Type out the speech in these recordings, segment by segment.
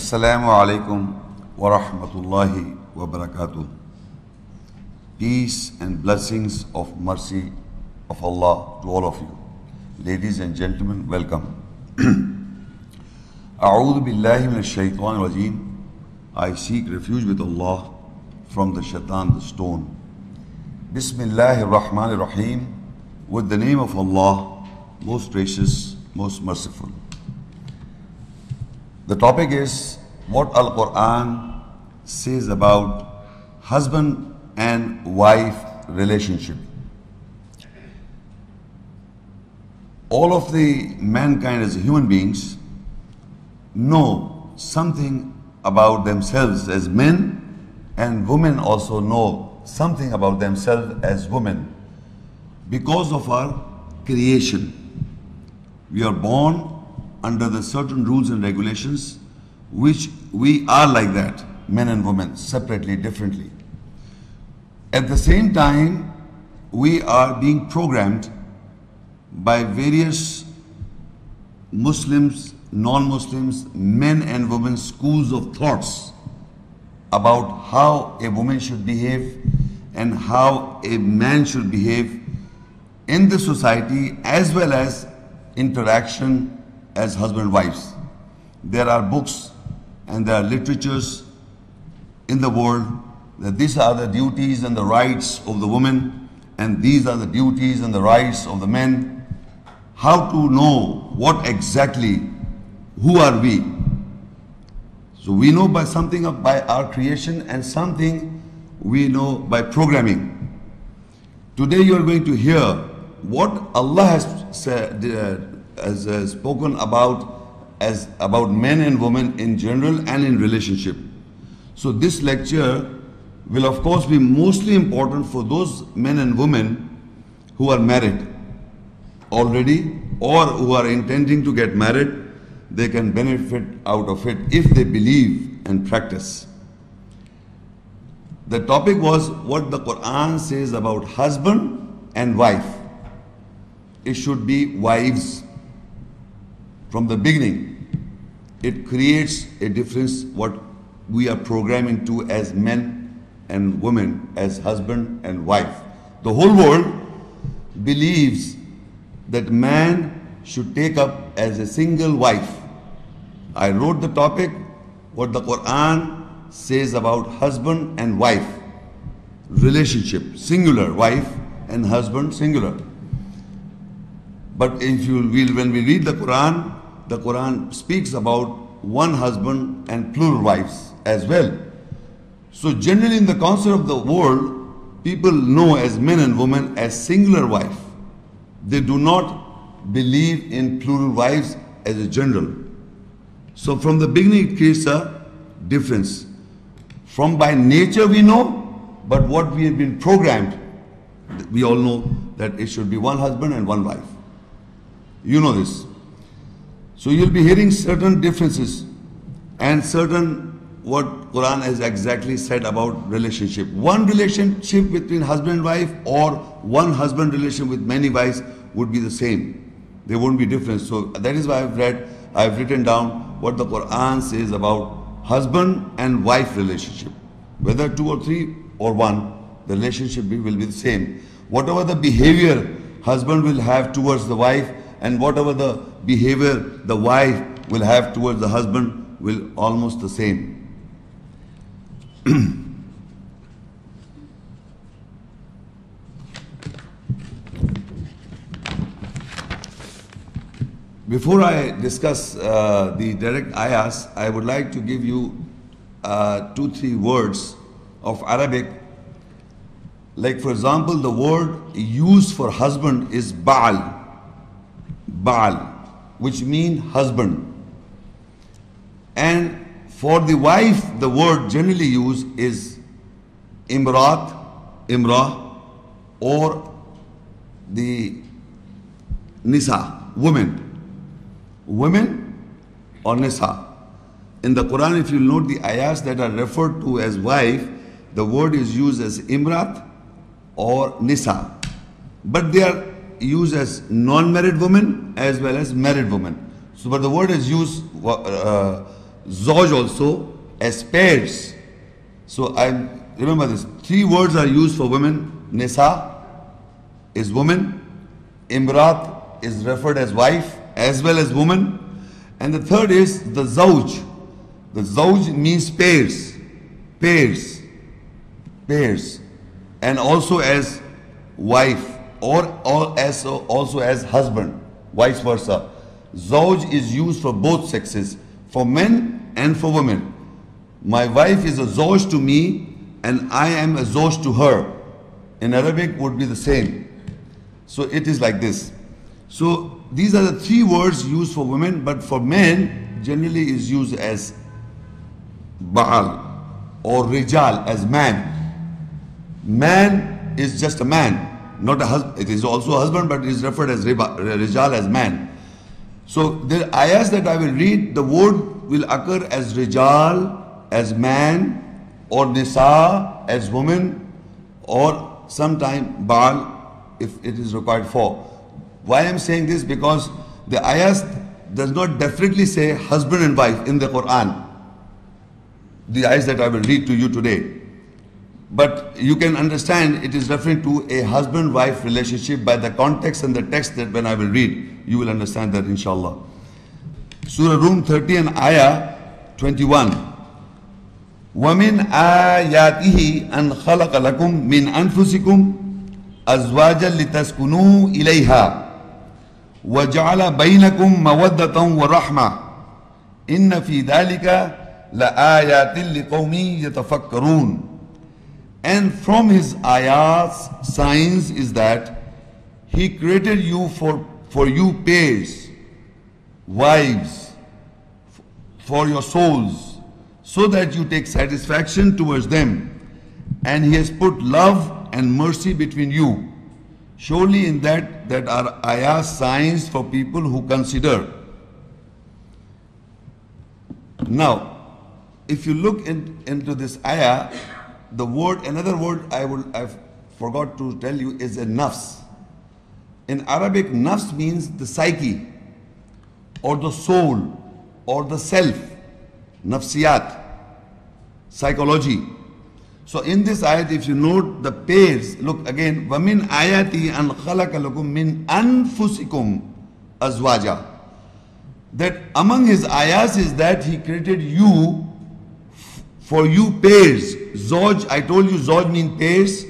Assalamu alaikum wa rahmatullahi wa barakatuh. Peace and blessings of mercy of Allah to all of you. Ladies and gentlemen, welcome. A'udhu billahi minash shaitan rajim. I seek refuge with Allah from the shaitan, the stone. Bismillahir Rahmanir Rahim. With the name of Allah, most gracious, most merciful. The topic is what Al-Quran says about husband and wife relationship. All of the mankind as human beings know something about themselves as men, and women also know something about themselves as women because of our creation. We are born under the certain rules and regulations, which we are like that, men and women, separately, differently. At the same time, we are being programmed by various Muslims, non-Muslims, men and women schools of thoughts about how a woman should behave and how a man should behave in the society, as well as interaction as husband and wives. There are books and there are literatures in the world that these are the duties and the rights of the woman, and these are the duties and the rights of the men. How to know what exactly, who are we? So we know by something by our creation, and something we know by programming. Today you are going to hear what Allah has said, has spoken about men and women in general and in relationship. So this lecture will of course be mostly important for those men and women who are married already or who are intending to get married. They can benefit out of it if they believe and practice. The topic was what the Quran says about husband and wife. It should be wives. From the beginning, it creates a difference what we are programming to as men and women, as husband and wife. The whole world believes that man should take up as a single wife. I wrote the topic, what the Quran says about husband and wife relationship, singular, wife and husband, singular. But when we read the Quran speaks about one husband and plural wives as well. So generally in the concept of the world, people know as men and women as singular wife. They do not believe in plural wives as a general. So from the beginning it creates a difference. From by nature we know, but what we have been programmed, we all know that it should be one husband and one wife. You know this. So you'll be hearing certain differences and certain what Quran has exactly said about relationship. One relationship between husband and wife or one husband relation with many wives would be the same. There won't be difference. So that is why I've written down what the Quran says about husband and wife relationship. Whether two or three or one, the relationship will be the same. Whatever the behavior husband will have towards the wife, and whatever the behavior the wife will have towards the husband will almost the same. Before I discuss the direct ayahs, I would like to give you 2-3 words of Arabic. Like for example, the word used for husband is Baal. Baal, which means husband. And for the wife, the word generally used is Imrat, Imrah, or the Nisa, women. Women or Nisa. In the Quran, if you note the ayahs that are referred to as wife, the word is used as Imrat or Nisa. But they are used as non-married women as well as married women. So, but the word is used Zawj also as pairs. So I remember this. 3 words are used for women. Nisa is woman. Imrat is referred as wife as well as woman. And the third is the Zawj. The Zawj means pairs. Pairs. Pairs. And also as wife or also as husband. Vice versa. Zawj is used for both sexes. For men and for women. My wife is a Zawj to me and I am a Zawj to her. In Arabic would be the same. So it is like this. So these are the 3 words used for women, but for men generally is used as Baal or Rijal as man. Man is just a man, not a husband. It is also a husband, but it is referred as Rijal as man. So the ayahs that I will read, the word will occur as Rijal, as man, or Nisa, as woman, or sometime Baal, if it is required for. Why I am saying this? Because the ayahs does not definitely say husband and wife in the Quran. The ayahs that I will read to you today. But you can understand it is referring to a husband-wife relationship by the context and the text that when I will read, you will understand that inshallah. Surah Rum 30 and ayah 21. وَمِنْ آيَاتِهِ أَنْ خَلَقَ لَكُم مِّنْ أَنفُسِكُمْ أَزْوَاجًا لِتَسْكُنُوا إِلَيْهَا وَجَعَلَ بَيْنَكُمْ مَوَدَّةً وَرَحْمَةً إِنَّ فِي ذَلِكَ لَآيَاتٍ لِقَوْمٍ يَتَفَكَّرُونَ. And from his ayats, signs is that he created you for you pairs, wives, for your souls, so that you take satisfaction towards them. And he has put love and mercy between you. Surely in that are ayahs, signs for people who consider. Now, if you look into this ayah, the word, another word I forgot to tell you is a nafs. In Arabic, nafs means the psyche, or the soul, or the self, nafsiyat, psychology. So in this ayat, if you note the pairs, look again, وَمِنْ آيَاتِهِ أَنْ خَلَقَ لَكُم مِّنْ أَنفُسِكُمْ أَزْوَاجًا. That among his ayahs is that he created you for you pairs. Zawj, I told you Zawj means pairs,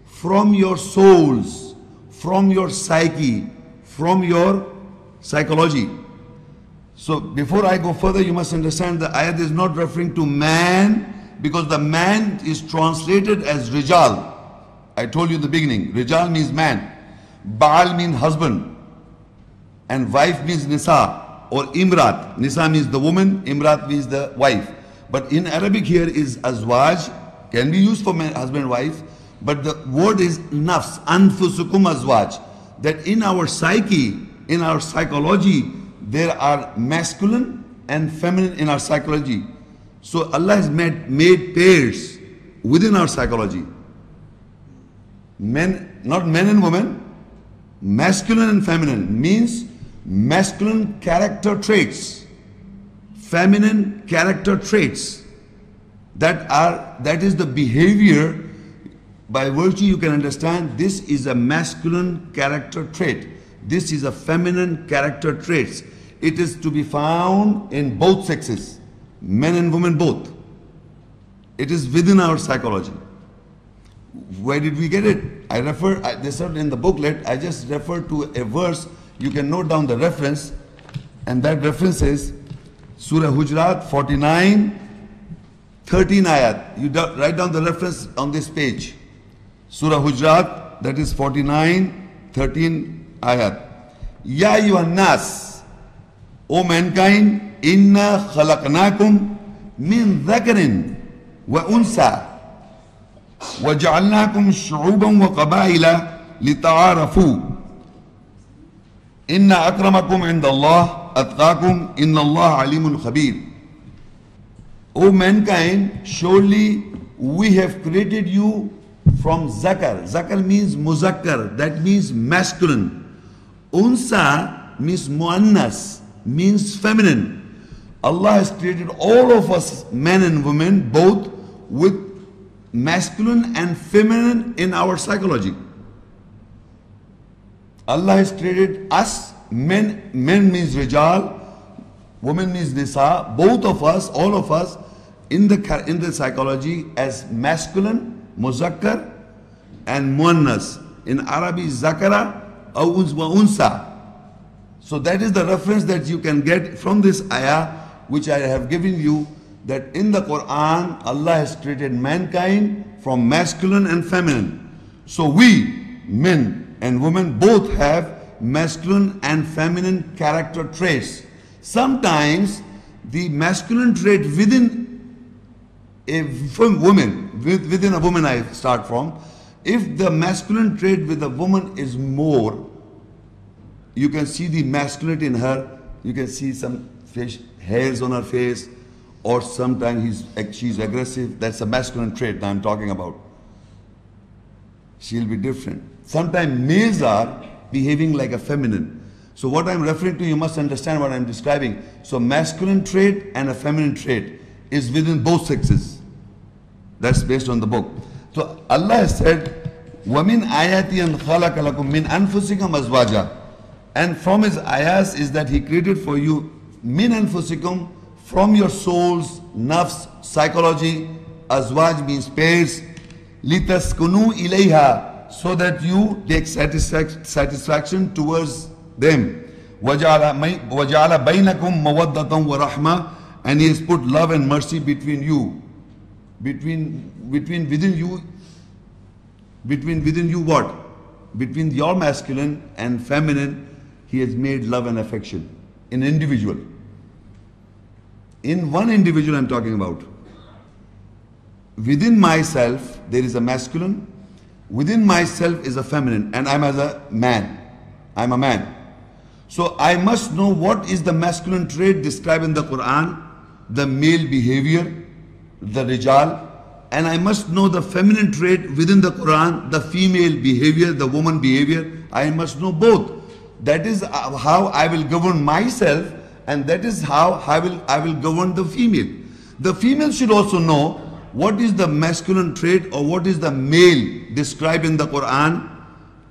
from your souls, from your psyche, from your psychology. So before I go further, you must understand the ayat is not referring to man, because the man is translated as Rijal. I told you in the beginning, Rijal means man, Baal means husband, and wife means Nisa or Imrat. Nisa means the woman, Imrat means the wife. But in Arabic here is Azwaj, can be used for husband and wife, but the word is nafs, anfusukum azwaj. That in our psyche, in our psychology, there are masculine and feminine in our psychology. So Allah has made pairs within our psychology. Men, not men and women, masculine and feminine means masculine character traits, feminine character traits. That is the behavior by virtue you can understand this is a masculine character trait. This is a feminine character traits. It is to be found in both sexes, men and women both. It is within our psychology. Where did we get it? This is in the booklet, I just refer to a verse. You can note down the reference, and that reference is Surah Hujurat 49, 13 ayat. You write down the reference on this page. Surah Hujurat, that is 49, 13 ayat. Ya ayyuhan nas, O mankind, inna khalaqnakum min dhakarin wa unsa wa ja'alnakum shu'uban wa qabaila lita'arafu. Inna akramakum indallah atqakum inna Allah alimun khabir. O mankind, surely we have created you from zakar. Zakar means muzakkar, that means masculine. Unsa means muannas, means feminine. Allah has created all of us, men and women, both with masculine and feminine in our psychology. Allah has created us, men means Rijal, woman means Nisa, both of us, all of us, in the psychology as masculine, Muzakkar, and Muannas. In Arabic, Zakara or Unsa. So that is the reference that you can get from this ayah, which I have given you, that in the Quran, Allah has created mankind from masculine and feminine. So we, men and women, both have masculine and feminine character traits. Sometimes the masculine trait within a woman, within a woman I start from, if the masculine trait with a woman is more, you can see the masculinity in her, you can see some hairs on her face, or sometimes she's aggressive. That's a masculine trait I'm talking about. She'll be different. Sometimes males are behaving like a feminine. So what I'm referring to, you must understand what I'm describing. So masculine trait and a feminine trait is within both sexes. That's based on the book. So Allah has said, وَمِنْ آيَاتِ أَنْ خَلَقَ لَكُم مِّنْ أَنفُسِكُمْ أَزْوَاجًا. And from His ayahs is that He created for you min anfusikum, from your souls, nafs, psychology. Azwaj means pairs. Litaskunu ilayha, so that you take satisfaction towards them. وَجَعَلَ بَيْنَكُمْ مَوَدَّةً وَرَحْمَةً, and He has put love and mercy between you. Within you what? Between your masculine and feminine, He has made love and affection in individual. In one individual I'm talking about. Within myself there is a masculine, within myself is a feminine, and I'm as a man. I'm a man. So I must know what is the masculine trait described in the Quran, the male behavior, the Rijal, and I must know the feminine trait within the Quran, the female behavior, the woman behavior. I must know both. That is how I will govern myself, and that is how I will govern the female. The female should also know what is the masculine trait or what is the male described in the Quran,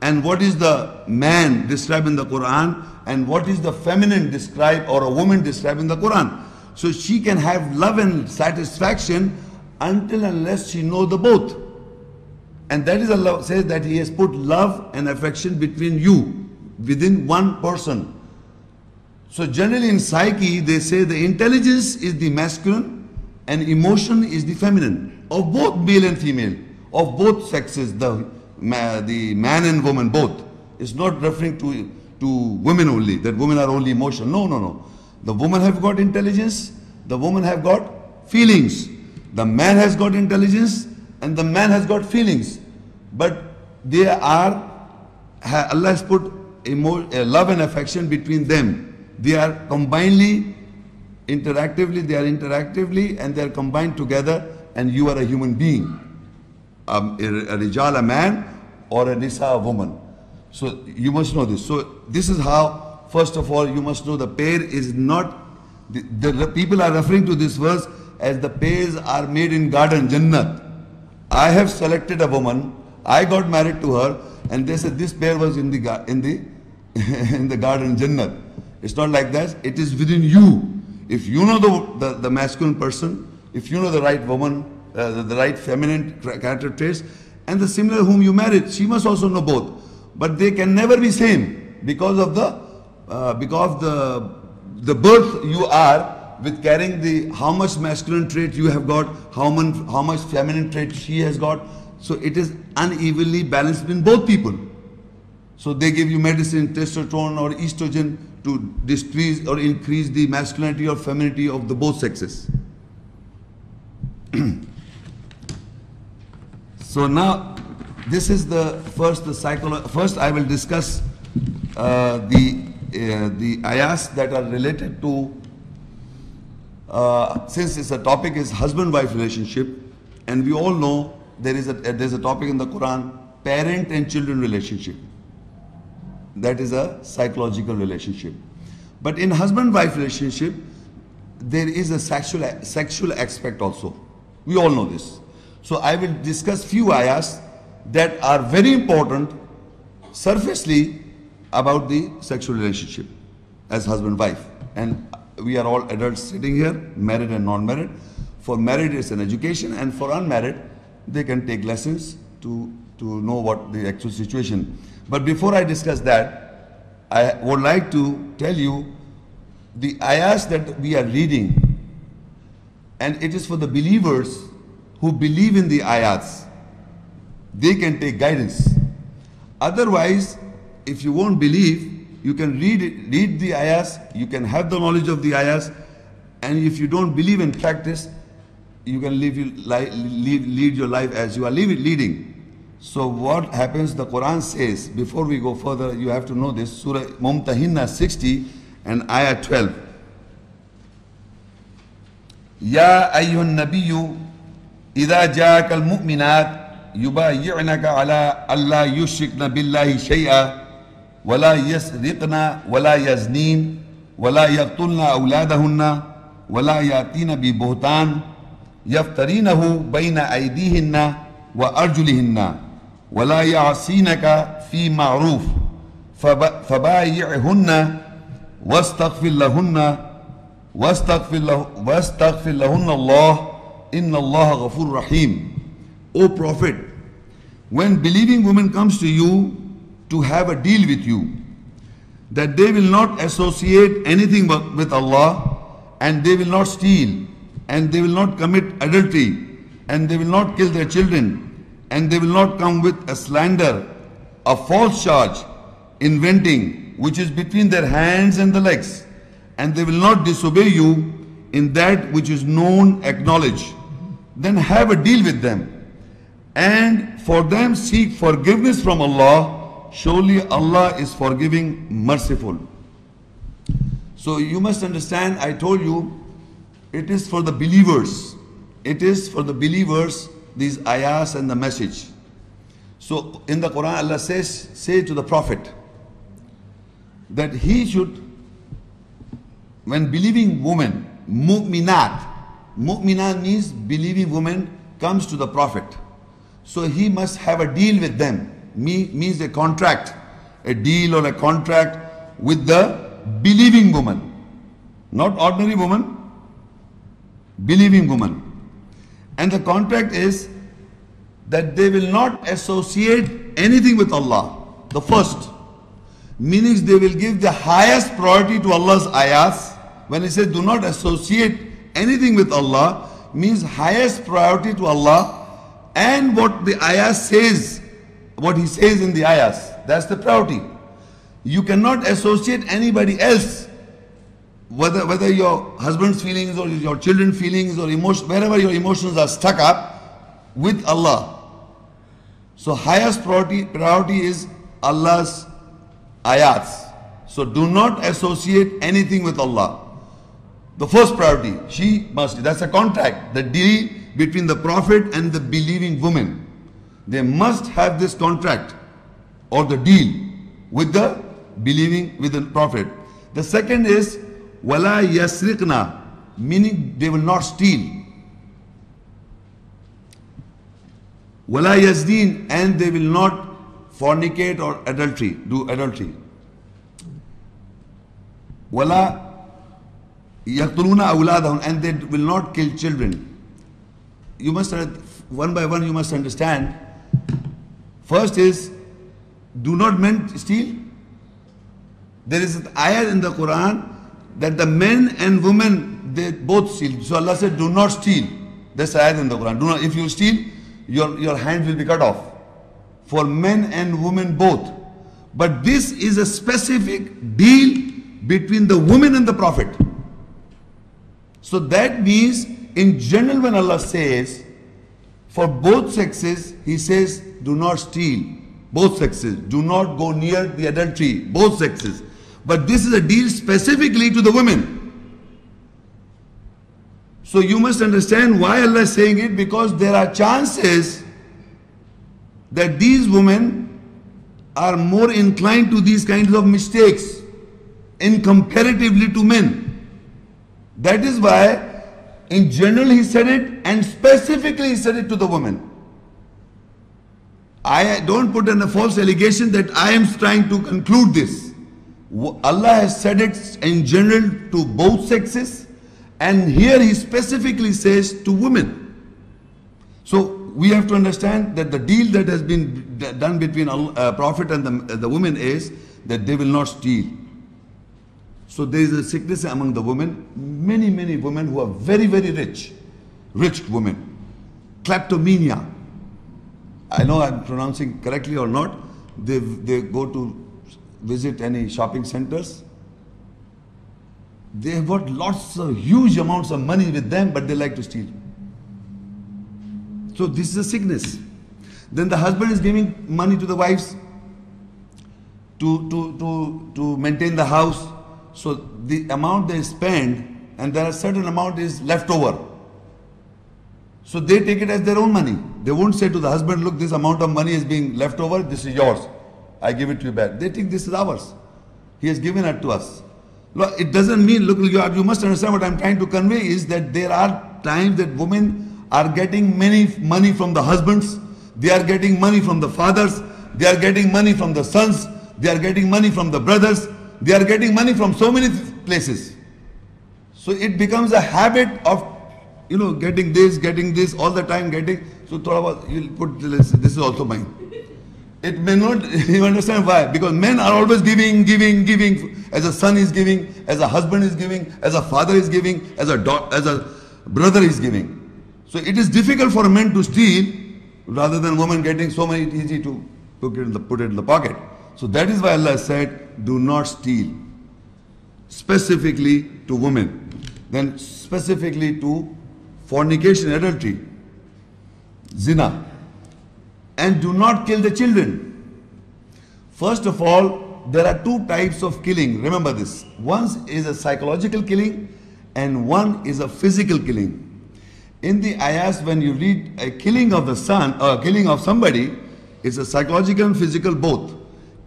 and what is the man described in the Quran, and what is the feminine described or a woman described in the Quran. So she can have love and satisfaction until unless she knows the both. And that is Allah says that He has put love and affection between you, within one person. So generally in psyche they say the intelligence is the masculine and emotion is the feminine, of both male and female, of both sexes, the man and woman both. It's not referring to women only, that women are only emotional. No. The woman have got intelligence, the woman have got feelings. The man has got intelligence and the man has got feelings. But they are, Allah has put love and affection between them. They are combinedly, interactively, and they are combined together, and you are a human being. A Rijal, a man, or a Nisa, a woman. So you must know this. So this is how, first of all, you must know the pair is not, the people are referring to this verse as the pairs are made in garden, Jannat. I have selected a woman, I got married to her, and they said this pair was in the garden, Jannat. It's not like that. It is within you. If you know the masculine person, if you know the right woman, the right feminine character traits, and the similar whom you married, she must also know both. But they can never be same because of the birth you are with carrying the how much masculine trait you have got, how much feminine trait she has got. So it is unevenly balanced in both people. So they give you medicine, testosterone or estrogen to decrease or increase the masculinity or femininity of the both sexes. So now this is the first I will discuss the ayahs that are related to since it's a topic is husband-wife relationship, and we all know there's a topic in the Quran, parent and children relationship. That is a psychological relationship. But in husband-wife relationship, there is a sexual aspect also. We all know this. So I will discuss few ayahs that are very important surfacely about the sexual relationship as husband-wife. And we are all adults sitting here, married and non-married. For married, it's an education, and for unmarried, they can take lessons to know what the actual situation. But before I discuss that, I would like to tell you the ayahs that we are reading, and it is for the believers who believe in the ayahs. They can take guidance. Otherwise, if you won't believe, you can read the ayahs, you can have the knowledge of the ayahs, and if you don't believe in practice, you can lead your life as you are leading. So what happens, the Quran says, before we go further, you have to know this, Surah Mumtahinna 60 and Ayah 12. Ya ayyuhan nabiyyu idha ja'aka al-mu'minat yubayyi'naka ala alla yushrikna billahi shay'a ولا يسرقن ولا يزنين ولا يقتلن أولادهن ولا يأتين ببهتان يفترينه بين أيديهن وأرجلهن ولا يعصينك في معروف فبايعهن واستغفر لهن الله إن الله غفور رحيم. O Prophet, when believing woman comes to you to have a deal with you, that they will not associate anything with Allah, and they will not steal, and they will not commit adultery, and they will not kill their children, and they will not come with a slander, a false charge, inventing, which is between their hands and the legs, and they will not disobey you in that which is known, acknowledge. Then have a deal with them, and for them seek forgiveness from Allah. Surely Allah is forgiving, merciful. So you must understand, I told you, it is for the believers. It is for the believers, these ayahs and the message. So in the Quran, Allah says, say to the Prophet that he should, when believing woman, mu'minat means believing woman comes to the Prophet. So he must have a deal with them. Means a contract, a deal or a contract with the believing woman, not ordinary woman, believing woman. And the contract is that they will not associate anything with Allah. The first, meaning they will give the highest priority to Allah's ayahs. When he says do not associate anything with Allah, means highest priority to Allah, and what the ayah says, what he says in the ayahs, that's the priority. You cannot associate anybody else, whether your husband's feelings or your children's feelings or emotion, wherever your emotions are stuck up, with Allah. So highest priority is Allah's ayats. So do not associate anything with Allah. The first priority, she must, that's a contract, the deal between the Prophet and the believing woman. They must have this contract or the deal with the believing, with the Prophet. The second is wala yasriqna, meaning they will not steal. Wala yazdeen, and they will not fornicate or do adultery. Wala yaqtuluna awladahum, and they will not kill children. You must, one by one, you must understand. First is, do not men steal. There is an ayah in the Quran that the men and women, they both steal. So Allah said, do not steal. That's the ayah in the Quran. Do not, if you steal, your hand will be cut off. For men and women both. But this is a specific deal between the woman and the Prophet. So that means, in general, when Allah says, for both sexes, He says, do not steal. Both sexes. Do not go near the adultery. Both sexes. But this is a deal specifically to the women. So you must understand why Allah is saying it, because there are chances that these women are more inclined to these kinds of mistakes in comparatively to men. That is why in general he said it, and specifically he said it to the women. I don't put in a false allegation that I am trying to conclude this. Allah has said it in general to both sexes, and here he specifically says to women. So we have to understand that the deal that has been done between Prophet and the women is that they will not steal. So there is a sickness among the women. Many women who are very rich women. Kleptomania. I know I'm pronouncing correctly or not. They go to visit any shopping centers. They have got lots of huge amounts of money with them, but they like to steal. So this is a sickness. Then the husband is giving money to the wives to maintain the house. So the amount they spend, and there are certain amount is left over. So they take it as their own money. They won't say to the husband, look, this amount of money is being left over, this is yours. I give it to you back. They think this is ours. He has given it to us. Look, it doesn't mean, look, you must understand what I'm trying to convey is that there are times that women are getting money from the husbands. They are getting money from the fathers. They are getting money from the sons. They are getting money from the brothers. They are getting money from so many places. So it becomes a habit of, getting this, all the time getting. So you'll put this is also mine. It may not, you understand why? Because men are always giving. As a son is giving, as a husband is giving, as a father is giving, as a brother is giving. So it is difficult for men to steal rather than women getting so many, easy to put it in the pocket. So that is why Allah said, do not steal. Specifically to women. Then specifically to fornication, adultery, zina. And do not kill the children. First of all, there are two types of killing. Remember this. One is a psychological killing and one is a physical killing. In the ayahs, when you read a killing of the son or killing of somebody, it's a psychological and physical both.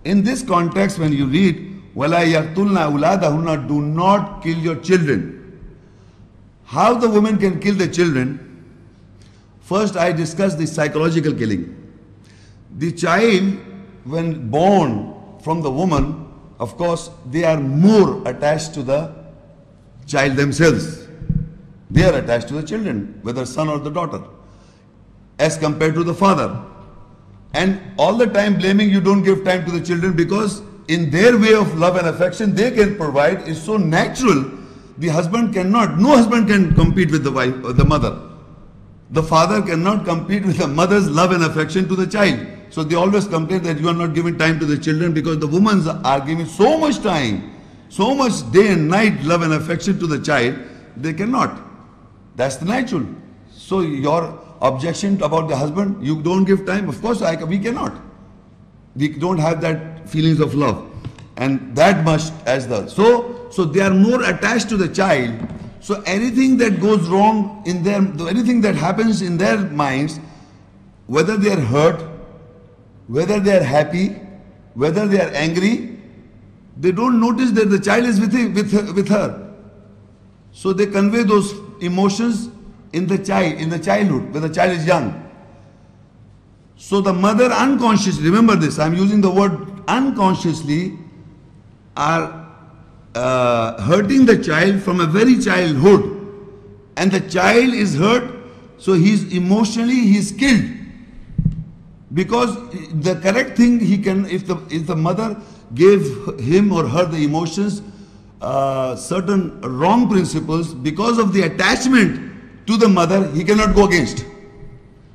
In this context, when you read, وَلَا يَقْتُلْنَا أَوْلَادَهُنَّ, do not kill your children. How the woman can kill the children? First, I discussed the psychological killing. The child, when born from the woman, of course, they are more attached to the child themselves. They are attached to the children, whether son or the daughter, as compared to the father. And all the time blaming you don't give time to the children because in their way of love and affection they can provide is so natural. The husband cannot, no husband can compete with the wife or the mother. The father cannot compete with the mother's love and affection to the child. So they always complain that you are not giving time to the children because the women are giving so much time, so much day and night love and affection to the child, they cannot. That's the natural. So your objection about the husband, you don't give time, of course we cannot. We don't have that feelings of love. And that much as so they are more attached to the child. So anything that goes wrong in them, anything that happens in their minds, whether they are hurt, whether they are happy, whether they are angry, they don't notice that the child is with her. So they convey those emotions in the childhood, when the child is young. So the mother unconsciously, remember this, I am using the word unconsciously, are hurting the child from a very childhood. And the child is hurt, so he's killed. Because the correct thing he can, if the mother gave him or her the emotions, certain wrong principles, because of the attachment to the mother, he cannot go against.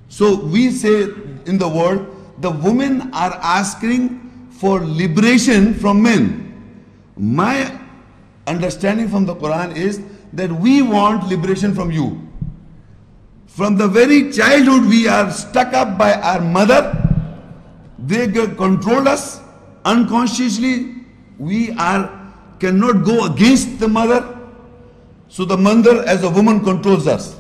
So we say in the world, the women are asking for liberation from men. My understanding from the Quran is that we want liberation from you. From the very childhood we are stuck up by our mother. They control us unconsciously. We cannot go against the mother. So the mother as a woman controls us.